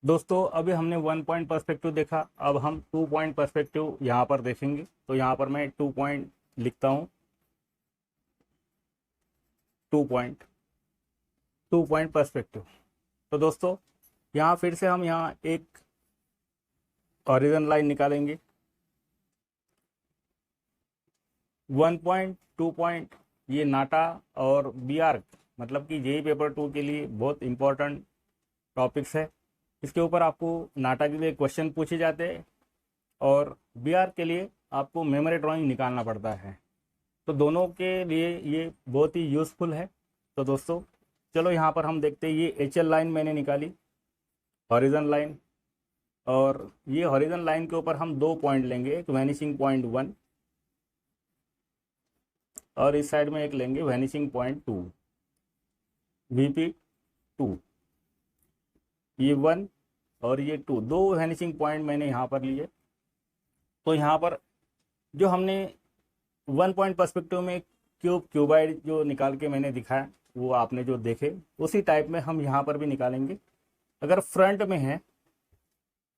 दोस्तों अभी हमने 1 पॉइंट पर्सपेक्टिव देखा। अब हम 2 पॉइंट पर्सपेक्टिव यहाँ पर देखेंगे। तो यहाँ पर मैं 2 पॉइंट लिखता हूँ। 2 पॉइंट 2 पॉइंट पर्सपेक्टिव। तो दोस्तों यहाँ फिर से हम यहाँ एक हॉरिजॉन्टल लाइन निकालेंगे। 1 पॉइंट 2 पॉइंट ये नाटा और बी आर्क मतलब कि जेई पेपर 2 के लिए बहुत इंपॉर्टेंट टॉपिक्स है। इसके ऊपर आपको नाटा के लिए क्वेश्चन पूछे जाते हैं और बी आर्क के लिए आपको मेमोरी ड्राइंग निकालना पड़ता है। तो दोनों के लिए ये बहुत ही यूज़फुल है। तो दोस्तों चलो यहाँ पर हम देखते हैं। ये एच एल लाइन मैंने निकाली, हॉरिजन लाइन। और ये हॉरिजन लाइन के ऊपर हम 2 पॉइंट लेंगे, एक वैनिशिंग पॉइंट 1 और इस साइड में एक लेंगे वैनिशिंग पॉइंट 2, VP2। ये 1 और ये 2, दो वैनिशिंग पॉइंट मैंने यहाँ पर लिए। तो यहाँ पर जो हमने 1 पॉइंट पर्सपेक्टिव में क्यूबाइड जो निकाल के मैंने दिखाया, वो आपने जो देखे उसी टाइप में हम यहाँ पर भी निकालेंगे। अगर फ्रंट में है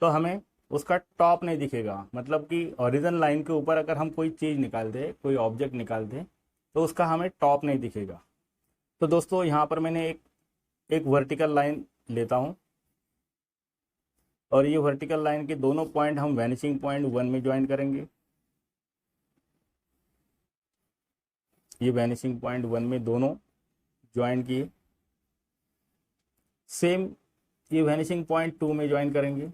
तो हमें उसका टॉप नहीं दिखेगा, मतलब कि ओरिजिन लाइन के ऊपर अगर हम कोई चीज़ निकाल दें, कोई ऑब्जेक्ट निकाल दें, तो उसका हमें टॉप नहीं दिखेगा। तो दोस्तों यहाँ पर मैंने एक वर्टिकल लाइन लेता हूँ और ये वर्टिकल लाइन के दोनों पॉइंट हम वैनिशिंग पॉइंट 1 में ज्वाइन करेंगे। ये वैनिशिंग पॉइंट 1 में दोनों ज्वाइन किए। सेम ये वैनिशिंग पॉइंट 2 में ज्वाइन करेंगे।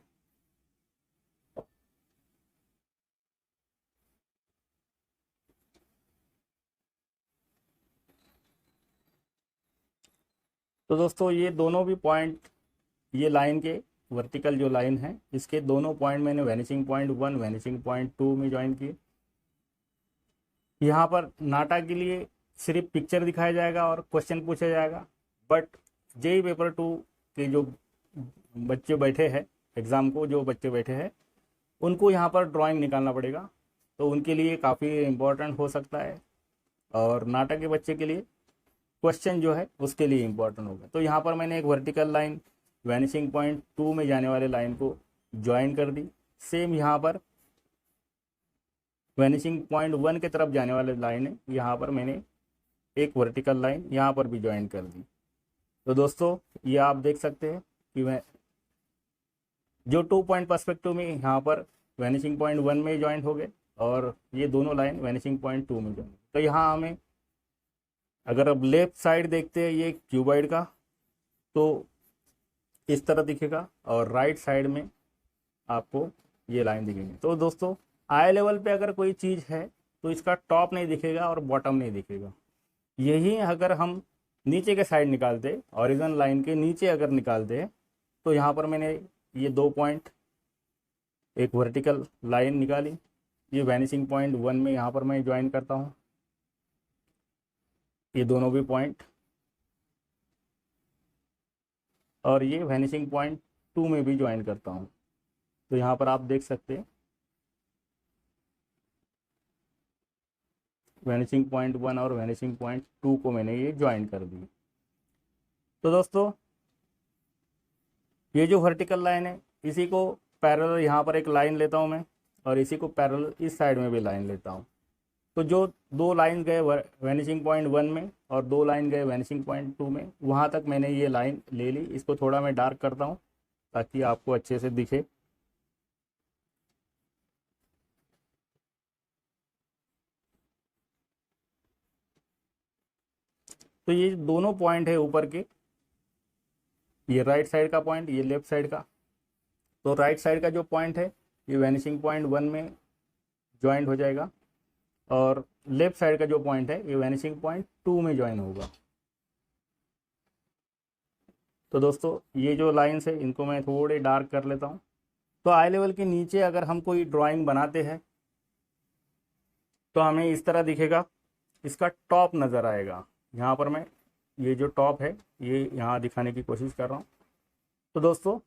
तो दोस्तों ये दोनों भी पॉइंट, ये लाइन के वर्टिकल जो लाइन है इसके दोनों पॉइंट मैंने वैनिशिंग पॉइंट 1 वैनिशिंग पॉइंट 2 में ज्वाइन किए। यहाँ पर नाटा के लिए सिर्फ पिक्चर दिखाया जाएगा और क्वेश्चन पूछा जाएगा। बट जेई पेपर 2 के जो बच्चे बैठे हैं, एग्ज़ाम को जो बच्चे बैठे हैं, उनको यहाँ पर ड्राइंग निकालना पड़ेगा। तो उनके लिए काफ़ी इम्पोर्टेंट हो सकता है और नाटक के बच्चे के लिए क्वेश्चन जो है उसके लिए इम्पोर्टेंट होगा। तो यहाँ पर मैंने एक वर्टिकल लाइन वैनिशिंग पॉइंट 2 में जाने वाले लाइन को ज्वाइन कर दी। सेम यहाँ पर वैनिशिंग पॉइंट 1 की तरफ जाने वाले लाइन है, यहाँ पर मैंने एक वर्टिकल लाइन यहाँ पर भी ज्वाइन कर दी। तो दोस्तों ये आप देख सकते हैं कि मैं जो 2 पॉइंट पर्सपेक्टिव में यहाँ पर वैनिशिंग पॉइंट 1 में ज्वाइन हो गए और ये दोनों लाइन वैनिशिंग पॉइंट 2 में ज्वाइन। तो यहाँ हमें अगर अब लेफ्ट साइड देखते हैं ये क्यूबाइड का, तो इस तरह दिखेगा और राइट साइड में आपको ये लाइन दिखेंगे। तो दोस्तों आई लेवल पे अगर कोई चीज़ है तो इसका टॉप नहीं दिखेगा और बॉटम नहीं दिखेगा। यही अगर हम नीचे के साइड निकालते, ओरिजिन लाइन के नीचे अगर निकालते हैं, तो यहाँ पर मैंने ये 2 पॉइंट, एक वर्टिकल लाइन निकाली, ये वैनिशिंग पॉइंट 1 में यहाँ पर मैं ज्वाइन करता हूँ ये दोनों भी पॉइंट, और ये वैनिशिंग पॉइंट 2 में भी ज्वाइन करता हूँ। तो यहाँ पर आप देख सकते हैं वैनिशिंग पॉइंट 1 और वैनिशिंग पॉइंट 2 को मैंने ये ज्वाइन कर दी। तो दोस्तों ये जो वर्टिकल लाइन है इसी को पैरेलल यहाँ पर एक लाइन लेता हूँ मैं, और इसी को पैरेलल इस साइड में भी लाइन लेता हूँ। तो जो 2 लाइन गए वैनिशिंग पॉइंट 1 में और 2 लाइन गए वैनिशिंग पॉइंट 2 में, वहाँ तक मैंने ये लाइन ले ली। इसको थोड़ा मैं डार्क करता हूँ ताकि आपको अच्छे से दिखे। तो ये दोनों पॉइंट है ऊपर के, ये राइट साइड का पॉइंट, ये लेफ्ट साइड का। तो राइट साइड का जो पॉइंट है ये वैनिशिंग पॉइंट 1 में ज्वाइंट हो जाएगा और लेफ्ट साइड का जो पॉइंट है ये वैनिशिंग पॉइंट 2 में ज्वाइन होगा। तो दोस्तों ये जो लाइन्स है इनको मैं थोड़े डार्क कर लेता हूँ। तो आई लेवल के नीचे अगर हम कोई ड्राइंग बनाते हैं तो हमें इस तरह दिखेगा, इसका टॉप नज़र आएगा। यहाँ पर मैं ये जो टॉप है ये यहाँ दिखाने की कोशिश कर रहा हूँ। तो दोस्तों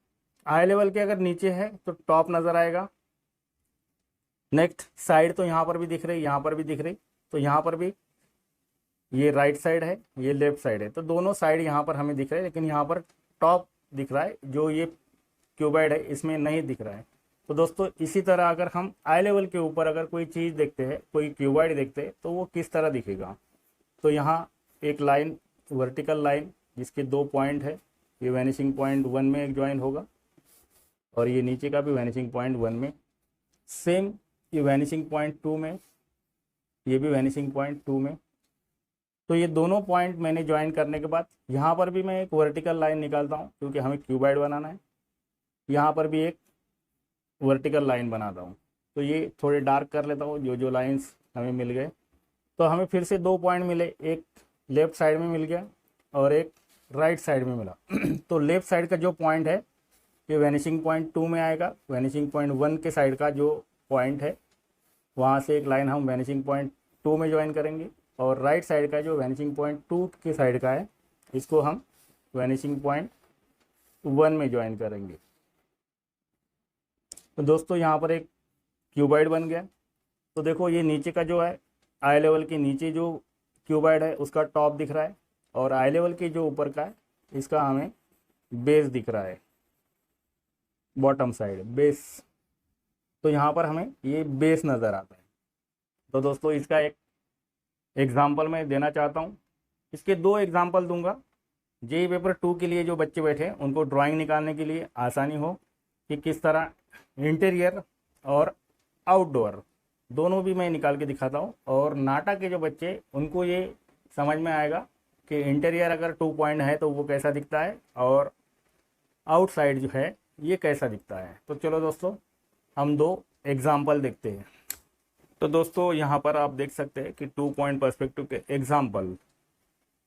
आई लेवल के अगर नीचे है तो टॉप नज़र आएगा। नेक्स्ट साइड तो यहाँ पर भी दिख रही, यहाँ पर भी दिख रही। तो यहाँ पर भी ये राइट साइड है, ये लेफ्ट साइड है, तो दोनों साइड यहाँ पर हमें दिख रहे हैं, लेकिन यहाँ पर टॉप दिख रहा है जो ये क्यूबॉइड है इसमें नहीं दिख रहा है। तो दोस्तों इसी तरह अगर हम आई लेवल के ऊपर अगर कोई चीज़ देखते हैं, कोई क्यूबॉइड देखते हैं, तो वो किस तरह दिखेगा। तो यहाँ एक लाइन, वर्टिकल लाइन जिसके 2 पॉइंट है, ये वैनिशिंग पॉइंट 1 में एक ज्वाइन होगा और ये नीचे का भी वैनिशिंग पॉइंट 1 में, सेम ये वैनिशिंग पॉइंट 2 में, ये भी वैनिशिंग पॉइंट 2 में। तो ये दोनों पॉइंट मैंने ज्वाइन करने के बाद यहाँ पर भी मैं एक वर्टिकल लाइन निकालता हूँ क्योंकि हमें क्यूबॉइड बनाना है। यहाँ पर भी एक वर्टिकल लाइन बनाता हूँ। तो ये थोड़े डार्क कर लेता हूँ जो जो लाइंस हमें मिल गए। तो हमें फिर से 2 पॉइंट मिले, एक लेफ्ट साइड में मिल गया और एक राइट साइड में मिला। तो लेफ्ट साइड का जो पॉइंट है ये वैनिशिंग पॉइंट 2 में आएगा। वैनिशिंग पॉइंट 1 के साइड का जो पॉइंट है वहाँ से एक लाइन हम वैनिशिंग पॉइंट 2 में ज्वाइन करेंगे और राइट साइड का जो वैनिशिंग पॉइंट 2 के साइड का है इसको हम वैनिशिंग पॉइंट 1 में ज्वाइन करेंगे। तो दोस्तों यहाँ पर एक क्यूबॉइड बन गया। तो देखो ये नीचे का जो है आई लेवल के नीचे जो क्यूबॉइड है उसका टॉप दिख रहा है और आई लेवल के जो ऊपर का है इसका हमें बेस दिख रहा है, बॉटम साइड बेस। तो यहाँ पर हमें ये बेस नज़र आता है। तो दोस्तों इसका एक एग्जाम्पल मैं देना चाहता हूँ। इसके 2 एग्जाम्पल दूंगा। जेईई पेपर 2 के लिए जो बच्चे बैठे हैं उनको ड्राइंग निकालने के लिए आसानी हो कि किस तरह इंटीरियर और आउटडोर दोनों भी मैं निकाल के दिखाता हूँ। और नाटा के जो बच्चे उनको ये समझ में आएगा कि इंटीरियर अगर 2 पॉइंट है तो वो कैसा दिखता है और आउटसाइड जो है ये कैसा दिखता है। तो चलो दोस्तों हम 2 एग्जाम्पल देखते हैं। तो दोस्तों यहाँ पर आप देख सकते हैं कि 2 पॉइंट पर्सपेक्टिव के एग्जाम्पल,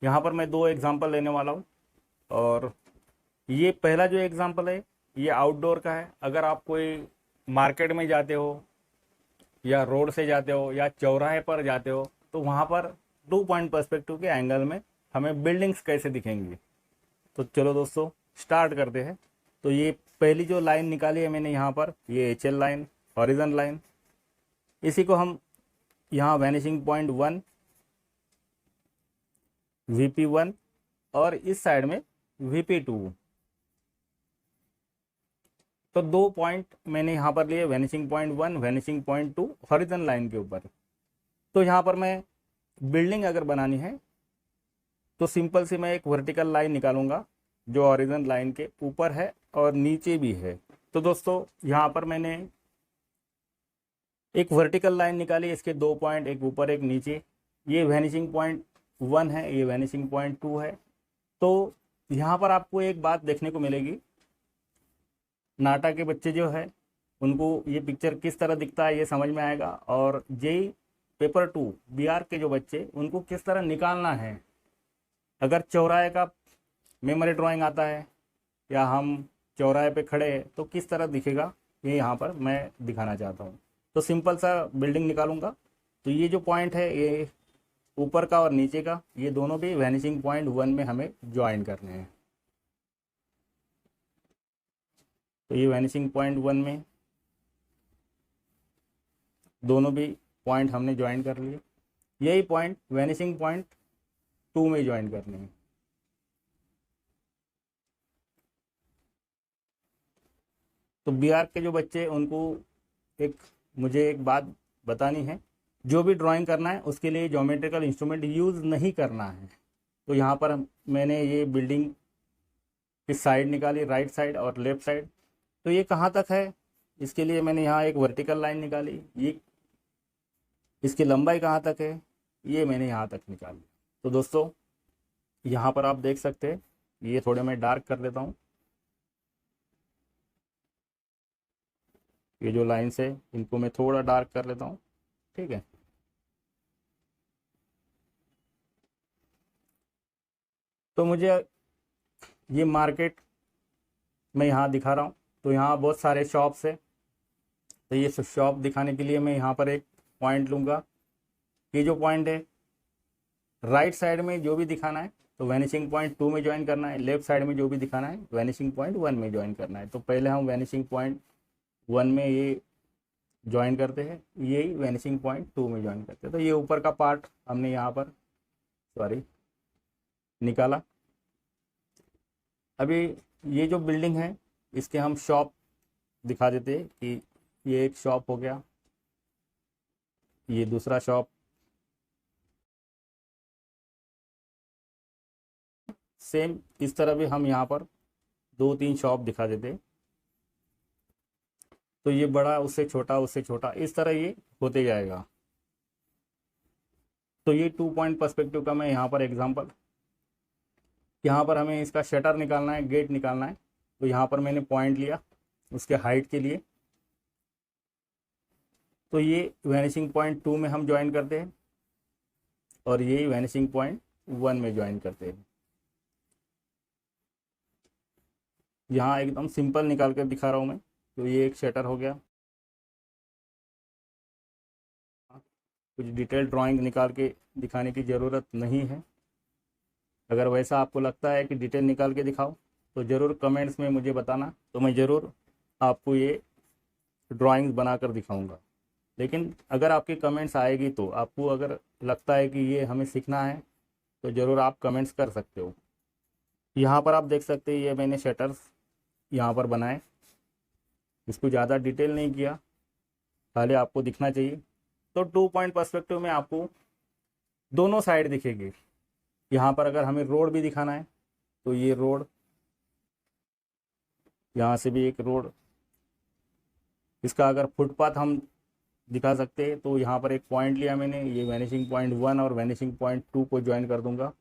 यहाँ पर मैं 2 एग्जाम्पल लेने वाला हूँ। और ये पहला जो एग्जाम्पल है ये आउटडोर का है। अगर आप कोई मार्केट में जाते हो या रोड से जाते हो या चौराहे पर जाते हो तो वहाँ पर 2 पॉइंट पर्सपेक्टिव के एंगल में हमें बिल्डिंग्स कैसे दिखेंगी। तो चलो दोस्तों स्टार्ट करते हैं। तो ये पहली जो लाइन निकाली है मैंने यहाँ पर, ये HL लाइन, हॉरिजन लाइन, इसी को हम यहाँ वैनिशिंग पॉइंट 1, VP1 और इस साइड में VP2। तो 2 पॉइंट मैंने यहाँ पर लिए, vanishing point 1, vanishing point 2 horizon line के ऊपर। तो यहाँ पर मैं बिल्डिंग अगर बनानी है तो सिंपल सी मैं एक वर्टिकल लाइन निकालूंगा जो हॉरिजन लाइन के ऊपर है और नीचे भी है। तो दोस्तों यहाँ पर मैंने एक वर्टिकल लाइन निकाली, इसके 2 पॉइंट, एक ऊपर एक नीचे। ये वैनिशिंग पॉइंट 1 है, ये वैनिशिंग पॉइंट 2 है। तो यहाँ पर आपको एक बात देखने को मिलेगी, नाटा के बच्चे जो है उनको ये पिक्चर किस तरह दिखता है ये समझ में आएगा। और जेईई पेपर 2 बिहार के जो बच्चे उनको किस तरह निकालना है, अगर चौराहे का मेमोरी ड्राइंग आता है या हम चौराहे पे खड़े हैं तो किस तरह दिखेगा ये यहाँ पर मैं दिखाना चाहता हूँ। तो सिंपल सा बिल्डिंग निकालूंगा। तो ये जो पॉइंट है ये ऊपर का और नीचे का, ये दोनों भी वैनिशिंग पॉइंट 1 में हमें ज्वाइन करने हैं। तो ये वैनिशिंग पॉइंट 1 में दोनों भी पॉइंट हमने ज्वाइन कर लिए। यही पॉइंट वैनिशिंग पॉइंट 2 में ज्वाइन करने हैं। तो बिहार के जो बच्चे उनको मुझे एक बात बतानी है, जो भी ड्राइंग करना है उसके लिए ज्योमेट्रिकल इंस्ट्रूमेंट यूज़ नहीं करना है। तो यहाँ पर मैंने ये बिल्डिंग की साइड निकाली, राइट साइड और लेफ्ट साइड। तो ये कहाँ तक है इसके लिए मैंने यहाँ एक वर्टिकल लाइन निकाली। ये इसकी लंबाई कहाँ तक है ये मैंने यहाँ तक निकाली। तो दोस्तों यहाँ पर आप देख सकते हैं, ये थोड़े मैं डार्क कर देता हूँ। ये जो लाइन्स है इनको मैं थोड़ा डार्क कर लेता हूँ, ठीक है। तो मुझे ये मार्केट मैं यहाँ दिखा रहा हूँ। तो यहाँ बहुत सारे शॉप्स है। तो ये शॉप दिखाने के लिए मैं यहाँ पर एक पॉइंट लूँगा। ये जो पॉइंट है राइट साइड में जो भी दिखाना है तो वैनिशिंग पॉइंट 2 में ज्वाइन करना है, लेफ्ट साइड में जो भी दिखाना है वैनिशिंग पॉइंट 1 में ज्वाइन करना है। तो पहले हम वैनिशिंग पॉइंट 1 में ये ज्वाइन करते हैं, यही वैनिशिंग पॉइंट 2 में ज्वाइन करते हैं। तो ये ऊपर का पार्ट हमने यहाँ पर निकाला। अभी ये जो बिल्डिंग है इसके हम शॉप दिखा देते हैं कि ये एक शॉप हो गया, ये दूसरा शॉप, सेम इस तरह भी हम यहाँ पर 2-3 शॉप दिखा देते हैं। तो ये बड़ा, उससे छोटा, उससे छोटा, इस तरह ये होते जाएगा। तो ये 2 पॉइंट पर्सपेक्टिव का मैं यहाँ पर एग्जांपल, यहाँ पर हमें इसका शटर निकालना है, गेट निकालना है। तो यहाँ पर मैंने पॉइंट लिया उसके हाइट के लिए। तो ये वैनिशिंग पॉइंट 2 में हम ज्वाइन करते हैं और ये वैनिशिंग पॉइंट 1 में ज्वाइन करते हैं। यहाँ एकदम सिंपल निकाल कर दिखा रहा हूँ मैं। तो ये एक शटर हो गया। कुछ डिटेल ड्राइंग निकाल के दिखाने की ज़रूरत नहीं है। अगर वैसा आपको लगता है कि डिटेल निकाल के दिखाओ तो ज़रूर कमेंट्स में मुझे बताना, तो मैं ज़रूर आपको ये ड्राइंग्स बनाकर दिखाऊंगा। लेकिन अगर आपके कमेंट्स आएगी तो आपको अगर लगता है कि ये हमें सीखना है तो ज़रूर आप कमेंट्स कर सकते हो। यहाँ पर आप देख सकते हैं ये मैंने शटर्स यहाँ पर बनाए, इसको ज़्यादा डिटेल नहीं किया, खाली आपको दिखना चाहिए। तो 2 पॉइंट पर्सपेक्टिव में आपको दोनों साइड दिखेगी। यहाँ पर अगर हमें रोड भी दिखाना है तो ये रोड, यहाँ से भी एक रोड, इसका अगर फुटपाथ हम दिखा सकते हैं। तो यहाँ पर एक पॉइंट लिया मैंने, ये वैनिशिंग पॉइंट 1 और वैनिशिंग पॉइंट 2 को ज्वाइन कर दूंगा।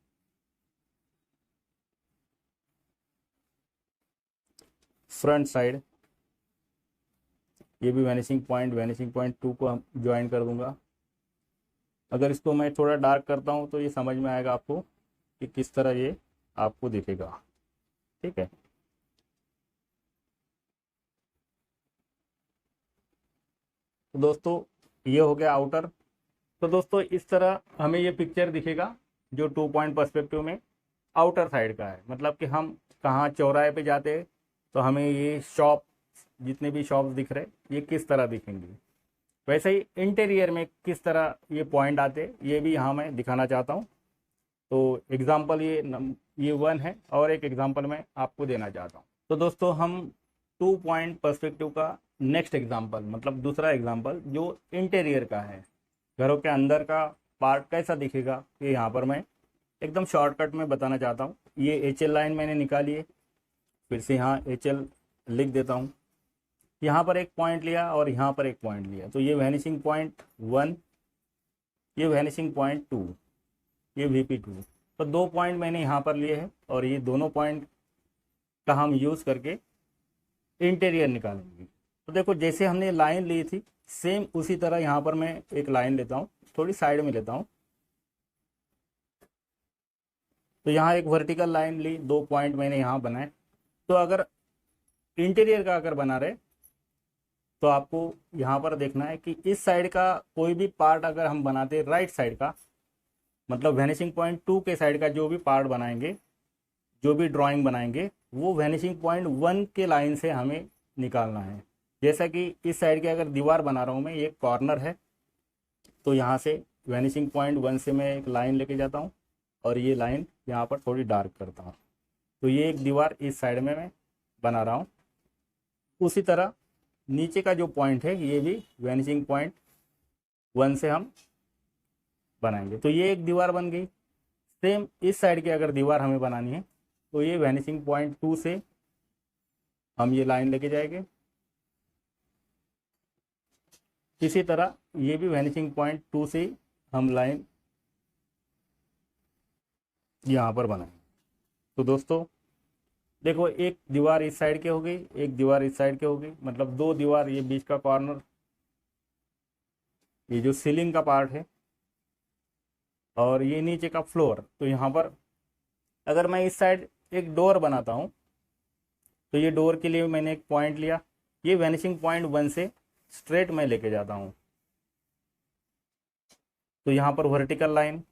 फ्रंट साइड ये भी वैनिशिंग पॉइंट 2 को हम ज्वाइन कर दूंगा। अगर इसको मैं थोड़ा डार्क करता हूँ तो ये समझ में आएगा आपको कि किस तरह ये आपको दिखेगा। ठीक है, तो दोस्तों ये हो गया आउटर। तो दोस्तों इस तरह हमें ये पिक्चर दिखेगा जो 2 पॉइंट पर्सपेक्टिव में आउटर साइड का है। मतलब कि हम कहाँ चौराहे पे जाते हैं तो हमें ये शॉप, जितने भी शॉप्स दिख रहे ये किस तरह दिखेंगे, वैसे ही इंटीरियर में किस तरह ये पॉइंट आते ये भी यहाँ मैं दिखाना चाहता हूँ। तो एग्जाम्पल ये 1 है और एक एग्जाम्पल मैं आपको देना चाहता हूँ। तो दोस्तों हम 2 पॉइंट पर्सपेक्टिव का नेक्स्ट एग्जाम्पल, मतलब दूसरा एग्जाम्पल जो इंटीरियर का है, घरों के अंदर का पार्ट कैसा दिखेगा, ये यहाँ पर मैं एकदम शॉर्टकट में बताना चाहता हूँ। ये HL लाइन मैंने निकाली है, फिर से यहाँ HL लिख देता हूँ। यहाँ पर एक पॉइंट लिया और यहाँ पर एक पॉइंट लिया। तो ये वैनिशिंग पॉइंट 1, ये वैनिशिंग पॉइंट 2, ये VP2। तो 2 पॉइंट मैंने यहाँ पर लिए हैं और ये दोनों पॉइंट का हम यूज़ करके इंटीरियर निकालेंगे। तो देखो जैसे हमने लाइन ली थी सेम उसी तरह यहाँ पर मैं एक लाइन लेता हूँ, थोड़ी साइड में लेता हूँ। तो यहाँ एक वर्टिकल लाइन ली, 2 पॉइंट मैंने यहाँ बनाए। तो अगर इंटीरियर का अगर बना रहे तो आपको यहाँ पर देखना है कि इस साइड का कोई भी पार्ट अगर हम बनाते हैं राइट साइड का, मतलब वैनिशिंग पॉइंट 2 के साइड का जो भी पार्ट बनाएंगे, जो भी ड्राइंग बनाएंगे, वो वैनिशिंग पॉइंट 1 के लाइन से हमें निकालना है। जैसा कि इस साइड की अगर दीवार बना रहा हूँ मैं, ये कॉर्नर है, तो यहाँ से वैनिशिंग पॉइंट 1 से मैं एक लाइन लेके जाता हूँ और ये लाइन यहाँ पर थोड़ी डार्क करता हूँ। तो ये एक दीवार इस साइड में मैं बना रहा हूँ। उसी तरह नीचे का जो पॉइंट है ये भी वैनिशिंग पॉइंट 1 से हम बनाएंगे। तो ये एक दीवार बन गई। सेम इस साइड की अगर दीवार हमें बनानी है तो ये वैनिशिंग पॉइंट 2 से हम ये लाइन लेके जाएंगे। इसी तरह ये भी वैनिशिंग पॉइंट 2 से हम लाइन यहाँ पर बनाएंगे। तो दोस्तों देखो एक दीवार इस साइड के हो गई, एक दीवार इस साइड के हो गई, मतलब 2 दीवार, ये बीच का कॉर्नर, ये जो सीलिंग का पार्ट है और ये नीचे का फ्लोर। तो यहाँ पर अगर मैं इस साइड एक डोर बनाता हूँ तो ये डोर के लिए मैंने एक पॉइंट लिया, ये वैनिशिंग पॉइंट 1 से स्ट्रेट मैं लेके जाता हूँ। तो यहाँ पर वर्टिकल लाइन,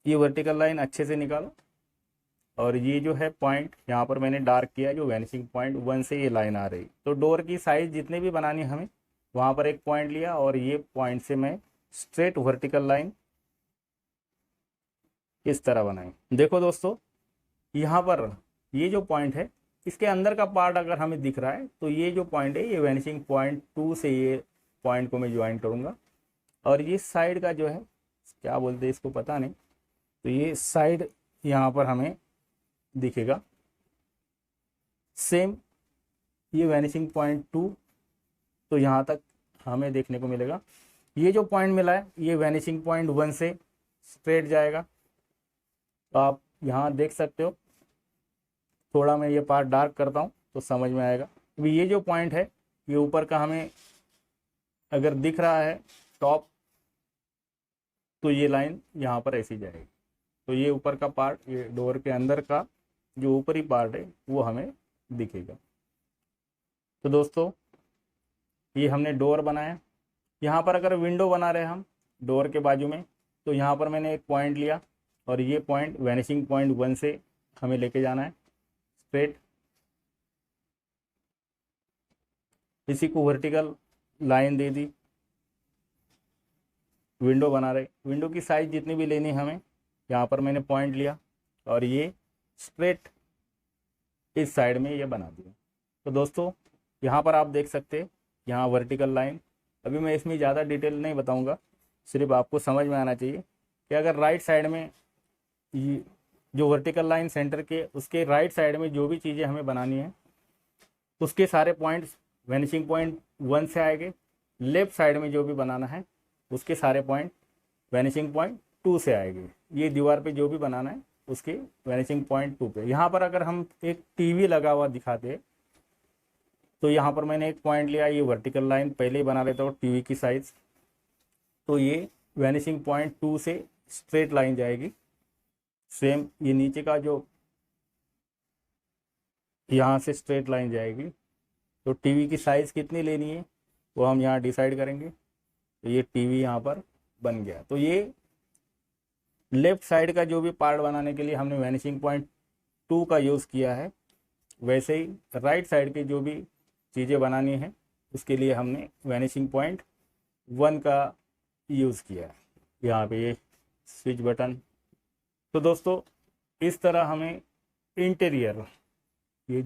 ये वर्टिकल लाइन अच्छे से निकालो और ये जो है पॉइंट यहाँ पर मैंने डार्क किया, जो वैनिशिंग पॉइंट 1 से ये लाइन आ रही। तो डोर की साइज जितने भी बनानी है हमें, वहाँ पर एक पॉइंट लिया और ये पॉइंट से मैं स्ट्रेट वर्टिकल लाइन इस तरह बनाई। देखो दोस्तों यहाँ पर ये जो पॉइंट है इसके अंदर का पार्ट अगर हमें दिख रहा है तो ये जो पॉइंट है ये वैनिशिंग पॉइंट 2 से ये पॉइंट को मैं ज्वाइन करूँगा। और ये साइड का जो है क्या बोलते हैं इसको पता नहीं, तो ये साइड यहाँ पर हमें दिखेगा सेम ये वैनिशिंग पॉइंट 2, तो यहाँ तक हमें देखने को मिलेगा। ये जो पॉइंट मिला है ये वैनिशिंग पॉइंट 1 से स्ट्रेट जाएगा, तो आप यहाँ देख सकते हो। थोड़ा मैं ये पार्ट डार्क करता हूँ तो समझ में आएगा। अभी ये जो पॉइंट है ये ऊपर का हमें अगर दिख रहा है टॉप, तो ये लाइन यहाँ पर ऐसी जाएगी। तो ये ऊपर का पार्ट, ये डोर के अंदर का जो ऊपरी पार्ट है वो हमें दिखेगा। तो दोस्तों ये हमने डोर बनाया। यहाँ पर अगर विंडो बना रहे हम डोर के बाजू में, तो यहाँ पर मैंने एक पॉइंट लिया और ये पॉइंट वैनिशिंग पॉइंट 1 से हमें लेके जाना है स्ट्रेट। इसी को वर्टिकल लाइन दे दी, विंडो बना रहे। विंडो की साइज जितनी भी लेनी हमें, यहाँ पर मैंने पॉइंट लिया और ये स्ट्रेट इस साइड में ये बना दिया। तो दोस्तों यहाँ पर आप देख सकते हैं यहाँ वर्टिकल लाइन। अभी मैं इसमें ज़्यादा डिटेल नहीं बताऊँगा, सिर्फ आपको समझ में आना चाहिए कि अगर राइट साइड में ये जो वर्टिकल लाइन सेंटर के उसके राइट साइड में जो भी चीज़ें हमें बनानी है उसके सारे पॉइंट्स वैनिशिंग पॉइंट 1 से आएंगे। लेफ्ट साइड में जो भी बनाना है उसके सारे पॉइंट वैनिशिंग पॉइंट 2 से आएंगे। ये दीवार पे जो भी बनाना है उसके वैनिशिंग पॉइंट 2 पे। यहाँ पर अगर हम एक टीवी लगा हुआ दिखाते हैं तो यहाँ पर मैंने एक पॉइंट लिया, ये वर्टिकल लाइन पहले ही बना लेता हूँ टीवी की साइज, तो ये वैनिशिंग पॉइंट 2 से स्ट्रेट लाइन जाएगी। सेम ये नीचे का जो यहाँ से स्ट्रेट लाइन जाएगी। तो टीवी की साइज़ कितनी लेनी है वो हम यहाँ डिसाइड करेंगे। तो ये टीवी यहाँ पर बन गया। तो ये लेफ्ट साइड का जो भी पार्ट बनाने के लिए हमने वैनिशिंग पॉइंट 2 का यूज़ किया है, वैसे ही राइट साइड की जो भी चीज़ें बनानी है उसके लिए हमने वैनिशिंग पॉइंट 1 का यूज़ किया है। यहाँ पे ये स्विच बटन। तो दोस्तों इस तरह हमें इंटीरियर ये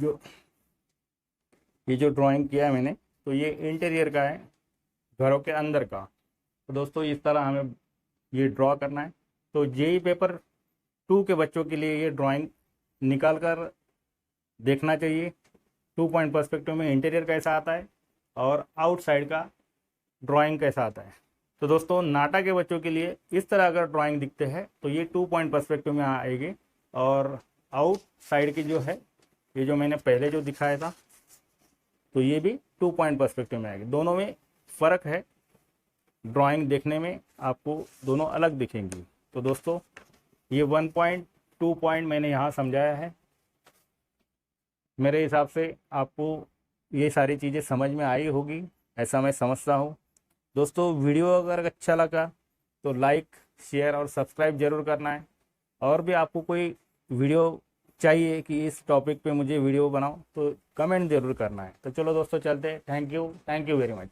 जो ड्राइंग किया है मैंने, तो ये इंटीरियर का है, घरों के अंदर का। तो दोस्तों इस तरह हमें ये ड्रॉ करना है। तो जेई पेपर 2 के बच्चों के लिए ये ड्राइंग निकाल कर देखना चाहिए। 2 पॉइंट पर्सपेक्टिव में इंटीरियर कैसा आता है और आउटसाइड का ड्राइंग कैसा आता है। तो दोस्तों नाटा के बच्चों के लिए इस तरह अगर ड्राइंग दिखते हैं तो ये 2 पॉइंट पर्सपेक्टिव में आएगी, और आउटसाइड की जो है ये जो मैंने पहले जो दिखाया था तो ये भी 2 पॉइंट पर्सपेक्टिव में आएगी। दोनों में फ़र्क है, ड्राइंग देखने में आपको दोनों अलग दिखेंगी। तो दोस्तों ये 1 पॉइंट 2 पॉइंट मैंने यहाँ समझाया है। मेरे हिसाब से आपको ये सारी चीज़ें समझ में आई होगी, ऐसा मैं समझता हूँ। दोस्तों वीडियो अगर अच्छा लगा तो लाइक शेयर और सब्सक्राइब ज़रूर करना है। और भी आपको कोई वीडियो चाहिए कि इस टॉपिक पे मुझे वीडियो बनाओ तो कमेंट ज़रूर करना है। तो चलो दोस्तों चलते हैं। Thank you very much.